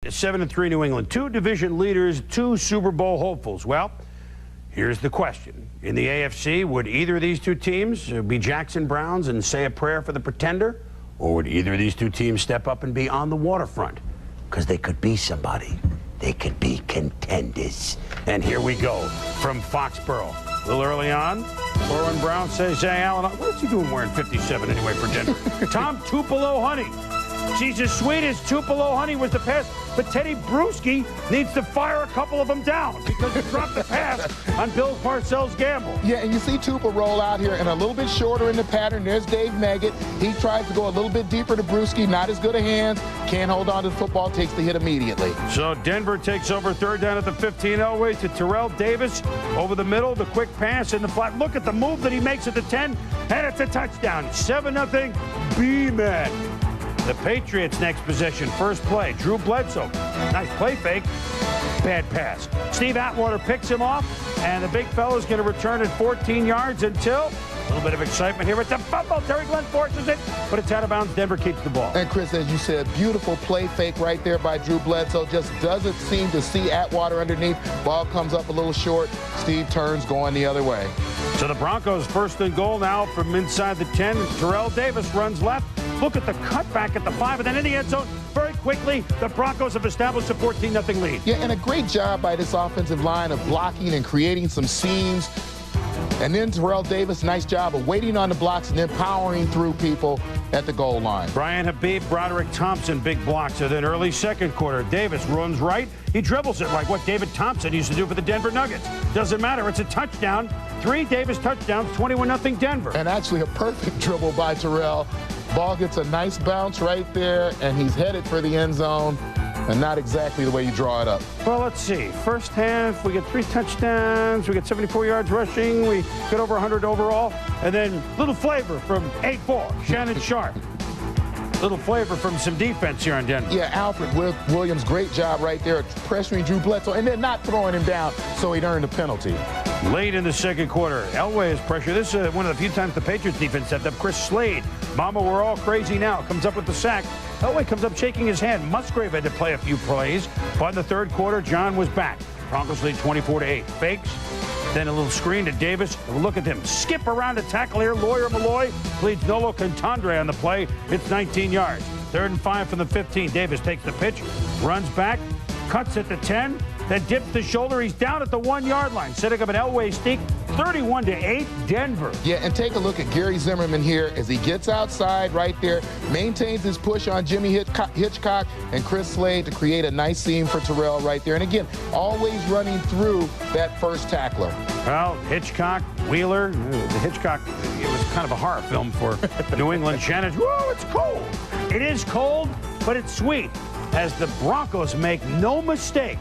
the 7-3 New England. Two division leaders, two Super Bowl hopefuls. Well, here's the question. In the AFC, would either of these two teams be Jackson Browns and say a prayer for the pretender? Or would either of these two teams step up and be on the waterfront? Because they could be somebody. They could be contenders. And here we go from Foxborough. A little early on, Orwin Brown says, hey, Alan, what's he doing wearing 57 anyway for Denver? Tom Tupelo Honey. She's as sweet as Tupelo Honey was the pass, but Teddy Bruschi needs to fire a couple of them down because he dropped the pass on Bill Parcells' gamble. Yeah, and you see Tupa roll out here and a little bit shorter in the pattern. There's Dave Meggett. He tries to go a little bit deeper to Bruschi, not as good a hands, can't hold on to the football, takes the hit immediately. So Denver takes over third down at the 15. Elway to Terrell Davis over the middle, the quick pass in the flat. Look at the move that he makes at the 10, and it's a touchdown. 7-0 B-Man. The Patriots' next possession, first play. Drew Bledsoe. Nice play fake. Bad pass. Steve Atwater picks him off, and the big fella's going to return at 14 yards until a little bit of excitement here. It's a fumble. Terry Glenn forces it, but it's out of bounds. Denver keeps the ball. And Chris, as you said, beautiful play fake right there by Drew Bledsoe. Just doesn't seem to see Atwater underneath. Ball comes up a little short. Steve turns going the other way. So the Broncos first and goal now from inside the 10. Terrell Davis runs left. Look at the cutback at the 5, and then in the end zone, very quickly, the Broncos have established a 14-0 lead. Yeah, and a great job by this offensive line of blocking and creating some seams. And then Terrell Davis, nice job of waiting on the blocks and then powering through people at the goal line. Brian Habib, Broderick Thompson, big blocks. And then early second quarter, Davis runs right. He dribbles it like what David Thompson used to do for the Denver Nuggets. Doesn't matter. It's a touchdown. 3 Davis touchdowns, 21-0 Denver. And actually a perfect dribble by Terrell. Ball gets a nice bounce right there, and he's headed for the end zone. And not exactly the way you draw it up. Well, let's see. First half, we get 3 touchdowns. We get 74 yards rushing. We get over 100 overall. And then little flavor from 8-4, Shannon Sharp. Little flavor from some defense here on Denver. Yeah, Alfred Williams, great job right there pressuring Drew Bledsoe and then not throwing him down so he'd earned a penalty. Late in the second quarter, Elway's pressure. This is one of the few times the Patriots defense stepped up. Chris Slade, Mama, we're all crazy now, comes up with the sack. Elway comes up shaking his hand. Musgrave had to play a few plays. But in the third quarter, John was back. Broncos lead 24-8. Fakes. Then a little screen to Davis. Look at them skip around a tackle here. Lawyer Malloy leads Nolo Contandre on the play. It's 19 yards. 3rd and 5 from the 15. Davis takes the pitch, runs back, cuts at the 10, then dips the shoulder. He's down at the 1-yard line, setting up an Elway sneak. 31-8 Denver. Yeah, and take a look at Gary Zimmerman here as he gets outside right there, maintains his push on Jimmy Hitchcock and Chris Slade to create a nice seam for Terrell right there. And again, always running through that first tackler. Well, Hitchcock, Wheeler, the Hitchcock, it was kind of a horror film for New England. Shannon, whoa, it's cold. It is cold, but it's sweet, as the Broncos make no mistake